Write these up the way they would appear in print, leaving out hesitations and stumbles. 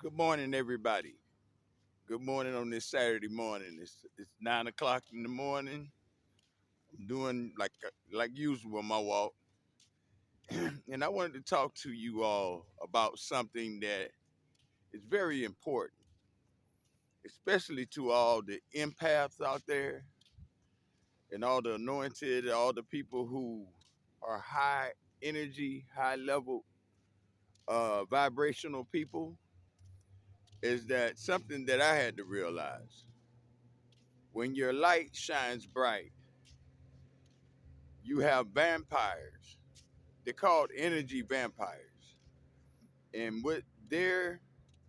Good morning, everybody. Good morning on this Saturday morning. It's 9 o'clock in the morning. I'm doing like usual on my walk, and I wanted to talk to you all about something that is very important, especially to all the empaths out there and all the anointed, all the people who are high energy, high level, vibrational people. Is that something that I had to realize? When your light shines bright, you have vampires. They're called energy vampires. And what their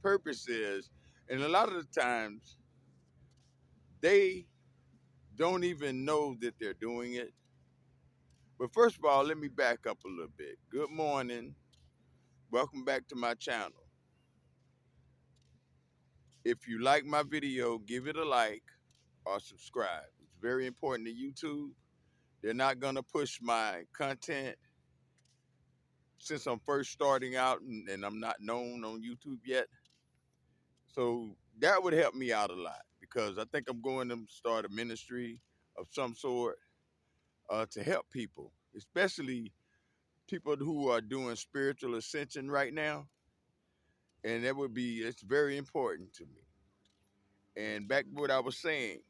purpose is, and a lot of the times, they don't even know that they're doing it. But first of all, let me back up a little bit. Good morning. Welcome back to my channel. If you like my video, give it a like or subscribe. It's very important to YouTube. They're not going to push my content since I'm first starting out and I'm not known on YouTube yet. So that would help me out a lot because I think I'm going to start a ministry of some sort to help people, especially people who are doing spiritual ascension right now. And it's very important to me. And back to what I was saying,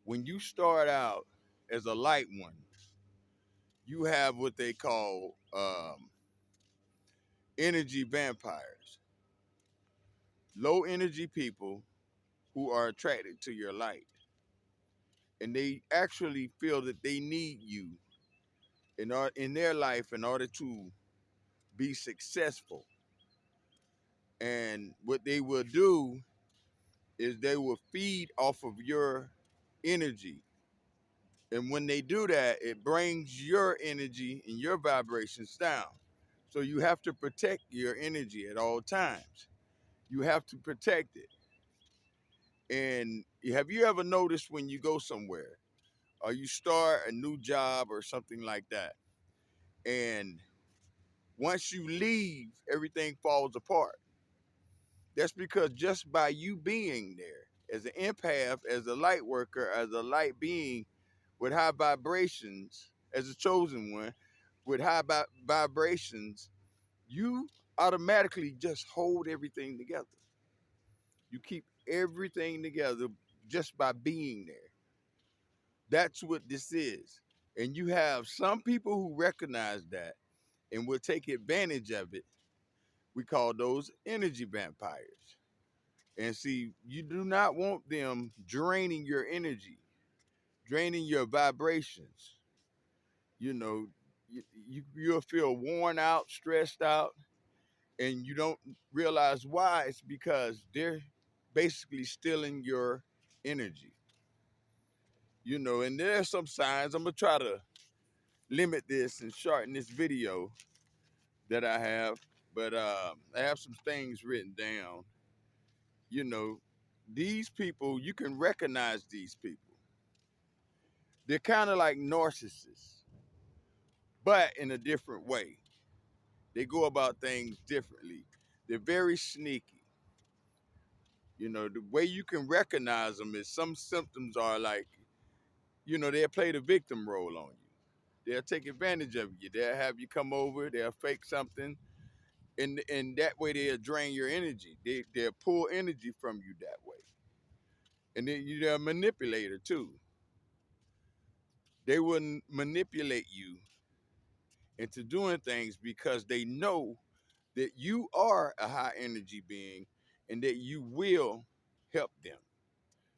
when you start out as a light one, you have what they call energy vampires, low energy people who are attracted to your light. And they actually feel that they need you in their life in order to be successful. And what they will do is they will feed off of your energy. And when they do that, it brings your energy and your vibrations down. So you have to protect your energy at all times. You have to protect it. And have you ever noticed when you go somewhere or you start a new job or something like that, and once you leave, everything falls apart? That's because just by you being there as an empath, as a light worker, as a light being with high vibrations, as a chosen one with vibrations, you automatically just hold everything together. You keep everything together just by being there. That's what this is. And you have some people who recognize that and will take advantage of it. We call those energy vampires. And see, you do not want them draining your energy, draining your vibrations. You know, you'll feel worn out, stressed out, and you don't realize why. It's because they're basically stealing your energy. And there are some signs. I'm going to try to limit this and shorten this video that I have, but I have some things written down. You know, these people, you can recognize these people. They're kind of like narcissists, but in a different way. They go about things differently. They're very sneaky. The way you can recognize them is some symptoms are like, they'll play the victim role on you. They'll take advantage of you. They'll have you come over. They'll fake something. And that way they'll drain your energy. They'll pull energy from you that way. And then they're a manipulator too. They wouldn't manipulate you into doing things because they know that you are a high energy being and that you will help them.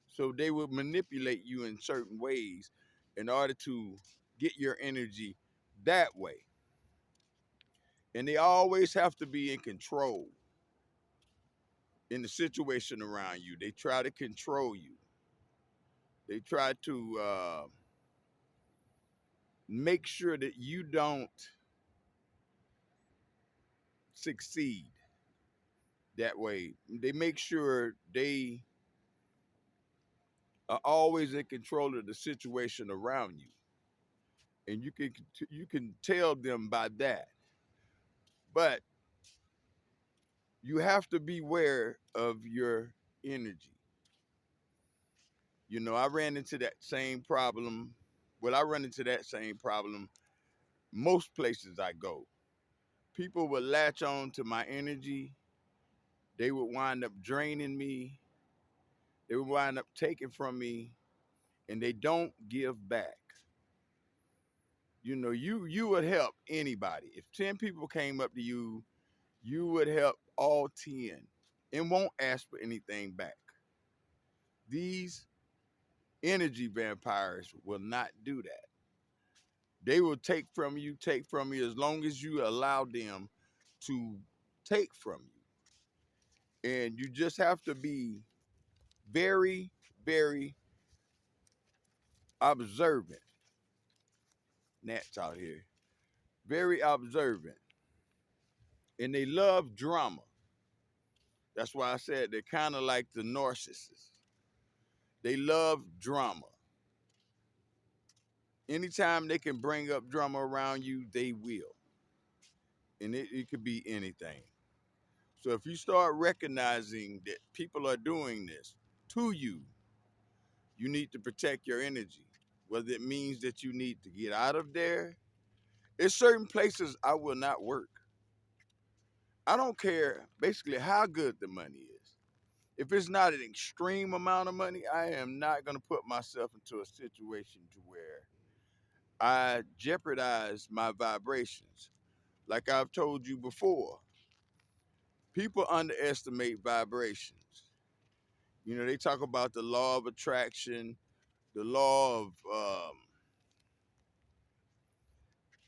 So they will manipulate you in certain ways in order to get your energy that way. And they always have to be in control in the situation around you. They try to control you. They try to make sure that you don't succeed that way. They make sure they are always in control of the situation around you, and you can tell them by that. But You have to beware of your energy. You know, I ran into that same problem. Well, I run into that same problem most places I go. People would latch on to my energy. They would wind up draining me. They would wind up taking from me, and they don't give back. You know, you would help anybody. If 10 people came up to you, you would help all 10 and won't ask for anything back. These energy vampires will not do that. They will take from you as long as you allow them to take from you. And you just have to be very, very observant. Gnats out here. Very observant. And they love drama. That's why I said they're kind of like the narcissists. They love drama. Anytime they can bring up drama around you, they will. And it could be anything. So if you start recognizing that people are doing this to you, you need to protect your energy. Whether it means that you need to get out of there. There's certain places I will not work. I don't care basically how good the money is. If it's not an extreme amount of money, I am not going to put myself into a situation to where I jeopardize my vibrations. Like I've told you before, people underestimate vibrations. You know, they talk about the law of attraction, the law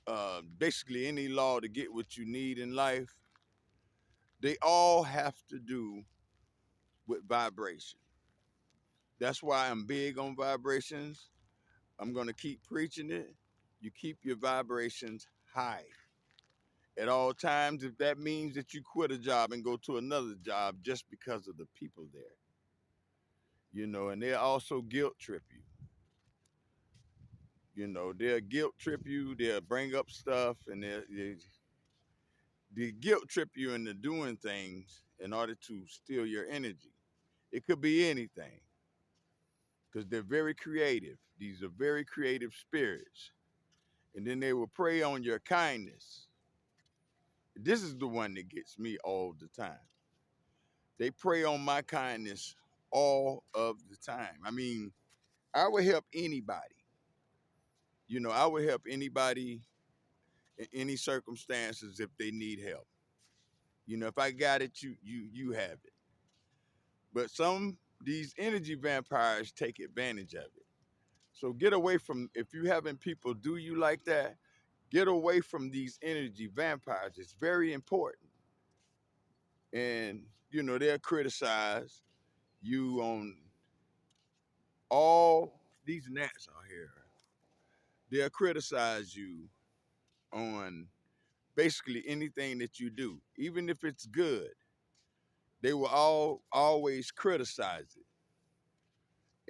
of basically any law to get what you need in life. They all have to do with vibration. That's why I'm big on vibrations. I'm going to keep preaching it. You keep your vibrations high at all times. If that means that you quit a job and go to another job just because of the people there, you know, and they'll also guilt trip you. You know, they'll guilt trip you. They'll bring up stuff, and they guilt trip you into doing things in order to steal your energy. It could be anything because they're very creative. These are very creative spirits. And then they will prey on your kindness. This is the one that gets me all the time. They prey on my kindness all of the time. I mean, I would help anybody. You know, I would help anybody in any circumstances if they need help. You know, if I got it, you have it. But some these energy vampires take advantage of it. So get away from if you having people do you like that, get away from these energy vampires. It's very important. And you know, they'll criticize you on all these gnats out here. They'll criticize you on basically anything that you do, even if it's good. They will always criticize it,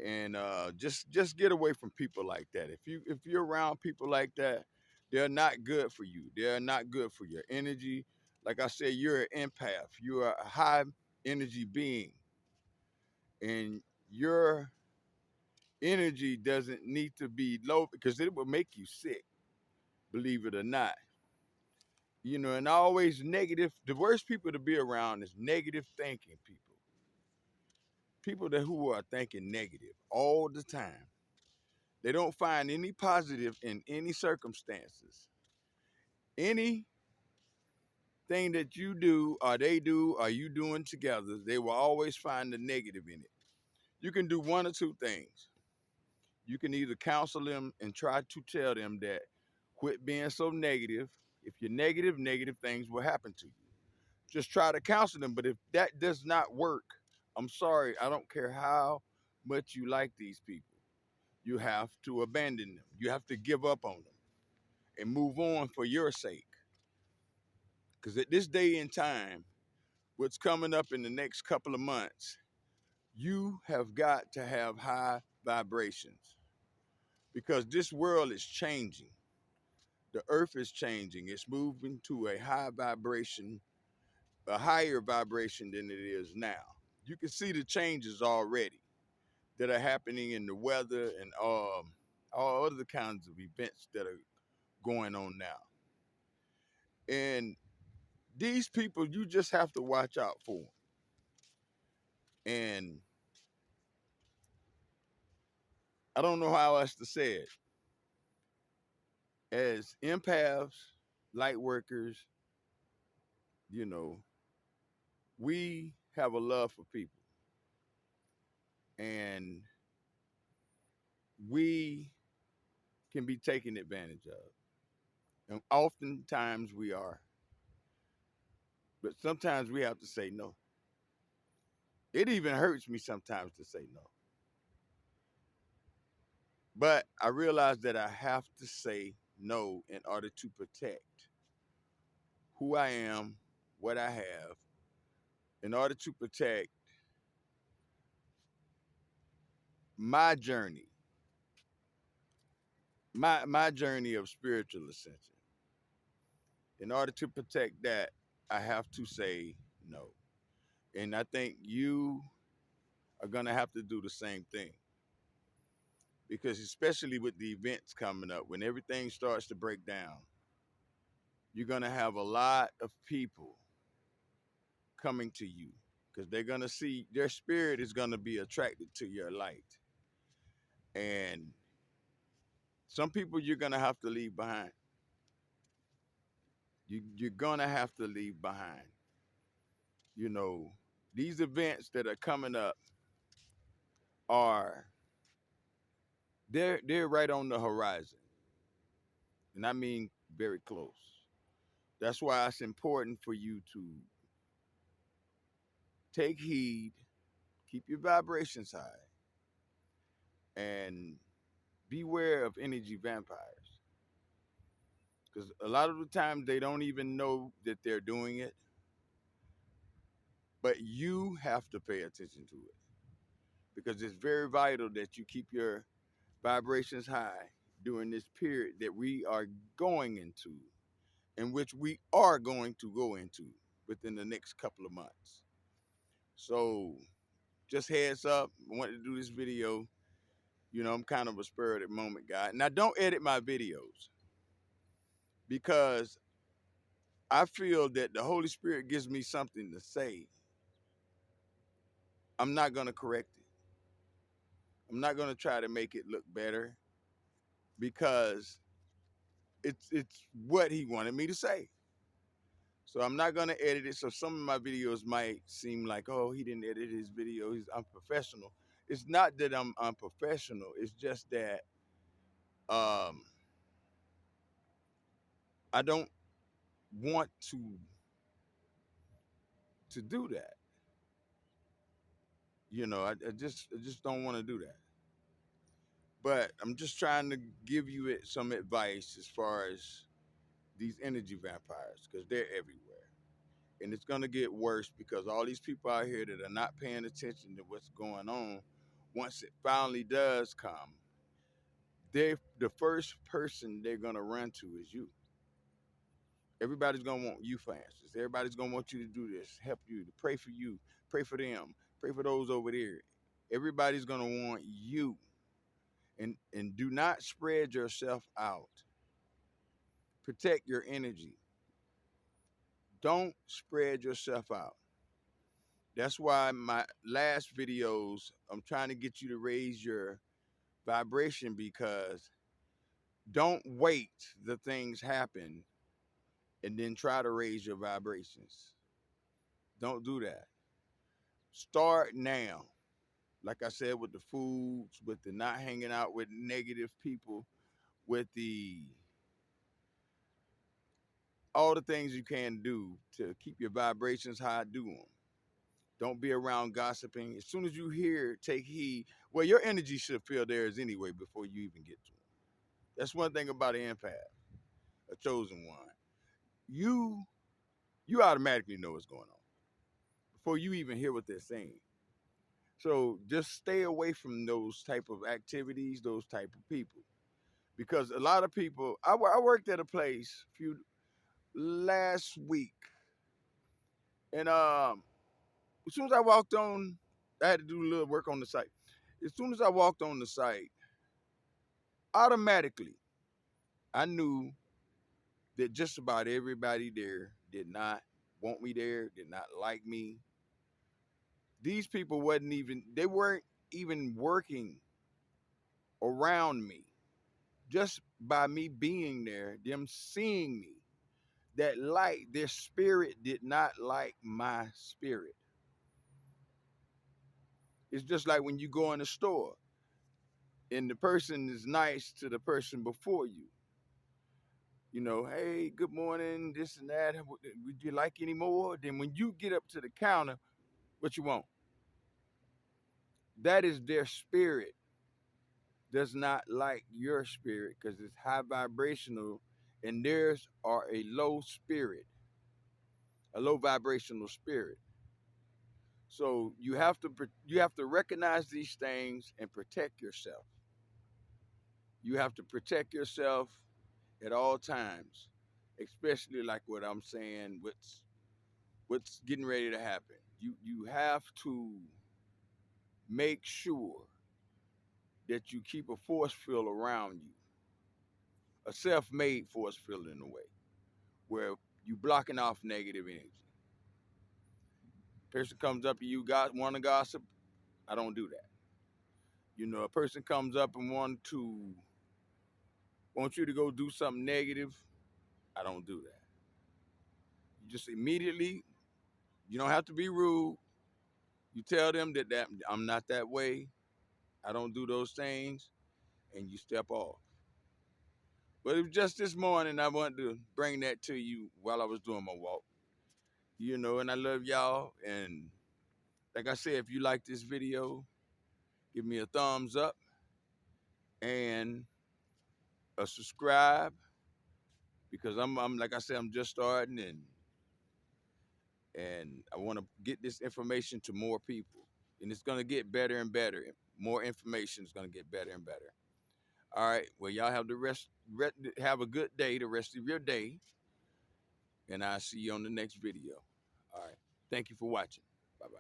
and just get away from people like that. If you're around people like that, they're not good for you. They're not good for your energy. Like I said, you're an empath. You are a high energy being, and your energy doesn't need to be low because it will make you sick. Believe it or not. You know, and always negative. The worst people to be around is negative thinking people. People that who are thinking negative all the time. They don't find any positive in any circumstances. Anything that you do or they do or you doing together, they will always find the negative in it. You can do one or two things. You can either counsel them and try to tell them that quit being so negative. If you're negative, negative things will happen to you. Just try to counsel them. But if that does not work, I'm sorry. I don't care how much you like these people. You have to abandon them. You have to give up on them and move on for your sake. Because at this day and time, what's coming up in the next couple of months, you have got to have high vibrations because this world is changing. The earth is changing. It's moving to a high vibration a higher vibration than it is now. You can see the changes already that are happening in the weather and all other kinds of events that are going on now. And these people, you just have to watch out for them. And I don't know how else to say it. As empaths, light workers, you know, we have a love for people. And we can be taken advantage of. And oftentimes we are. But sometimes we have to say no. It even hurts me sometimes to say no. But I realize that I have to say no in order to protect who I am, what I have, in order to protect my journey, my journey of spiritual ascension. In order to protect that, I have to say no. And I think you are gonna have to do the same thing. Because especially with the events coming up, when everything starts to break down, you're gonna have a lot of people coming to you because they're gonna see their spirit is gonna be attracted to your light. And some people you're gonna have to leave behind. You're gonna have to leave behind. You know, these events that are coming up are they're right on the horizon. And I mean very close. That's why it's important for you to take heed, keep your vibrations high, and beware of energy vampires. Because a lot of the times they don't even know that they're doing it, but you have to pay attention to it because it's very vital that you keep your vibrations high during this period that we are going into, in which we are going to go into within the next couple of months. So, just heads up, I wanted to do this video. You know, I'm kind of a spur of the moment guy. Now, don't edit my videos because I feel that the Holy Spirit gives me something to say. I'm not going to correct it. I'm not going to try to make it look better because it's what he wanted me to say. So I'm not going to edit it. So some of my videos might seem like, oh, he didn't edit his video. He's unprofessional. It's not that I'm unprofessional. It's just that um, I don't want to do that. You know, I just don't want to do that. But I'm just trying to give you some advice as far as these energy vampires because they're everywhere. And it's going to get worse because all these people out here that are not paying attention to what's going on, once it finally does come, they the first person they're going to run to is you. Everybody's going to want you for answers. Everybody's going to want you to do this, help you, to pray for them, pray for those over there. Everybody's going to want you. And do not spread yourself out. Protect your energy. Don't spread yourself out. That's why my last videos, I'm trying to get you to raise your vibration because don't wait the things happen and then try to raise your vibrations. Don't do that. Start now. Like I said, with the foods, with the not hanging out with negative people, with the all the things you can do to keep your vibrations high, do them. Don't be around gossiping. As soon as you hear, take heed. Well, your energy should feel theirs anyway before you even get to them. That's one thing about an empath, a chosen one. You you automatically know what's going on before you even hear what they're saying. So just stay away from those type of activities, those type of people, because a lot of people. I worked at a place few last week, And as soon as I walked on, I had to do a little work on the site. As soon as I walked on the site, automatically I knew that just about everybody there did not want me there, did not like me. These people they weren't even working around me. Just by me being there, them seeing me, that light, their spirit did not like my spirit. It's just like when you go in a store and the person is nice to the person before you. You know, hey, good morning, this and that. Would you like any more? Then when you get up to the counter, what you want? That is their spirit does not like your spirit because it's high vibrational and theirs are a low spirit, a low vibrational spirit. So you have to recognize these things and protect yourself. You have to protect yourself at all times, especially like what I'm saying, what's getting ready to happen. You have to make sure that you keep a force field around you, a self-made force field in a way, where you blocking off negative energy. Person comes up and you got want to gossip, I don't do that. You know, a person comes up and want you to go do something negative, I don't do that. You just immediately, you don't have to be rude. You tell them that I'm not that way. I don't do those things, and you step off. But it was just this morning I wanted to bring that to you while I was doing my walk. You know, and I love y'all. And like I said, if you like this video, give me a thumbs up and a subscribe because I'm like I said, I'm just starting and I want to get this information to more people. And it's gonna get better and better. More information is gonna get better and better. All right. Well, y'all have have a good day, the rest of your day, and I'll see you on the next video. All right. Thank you for watching. Bye bye.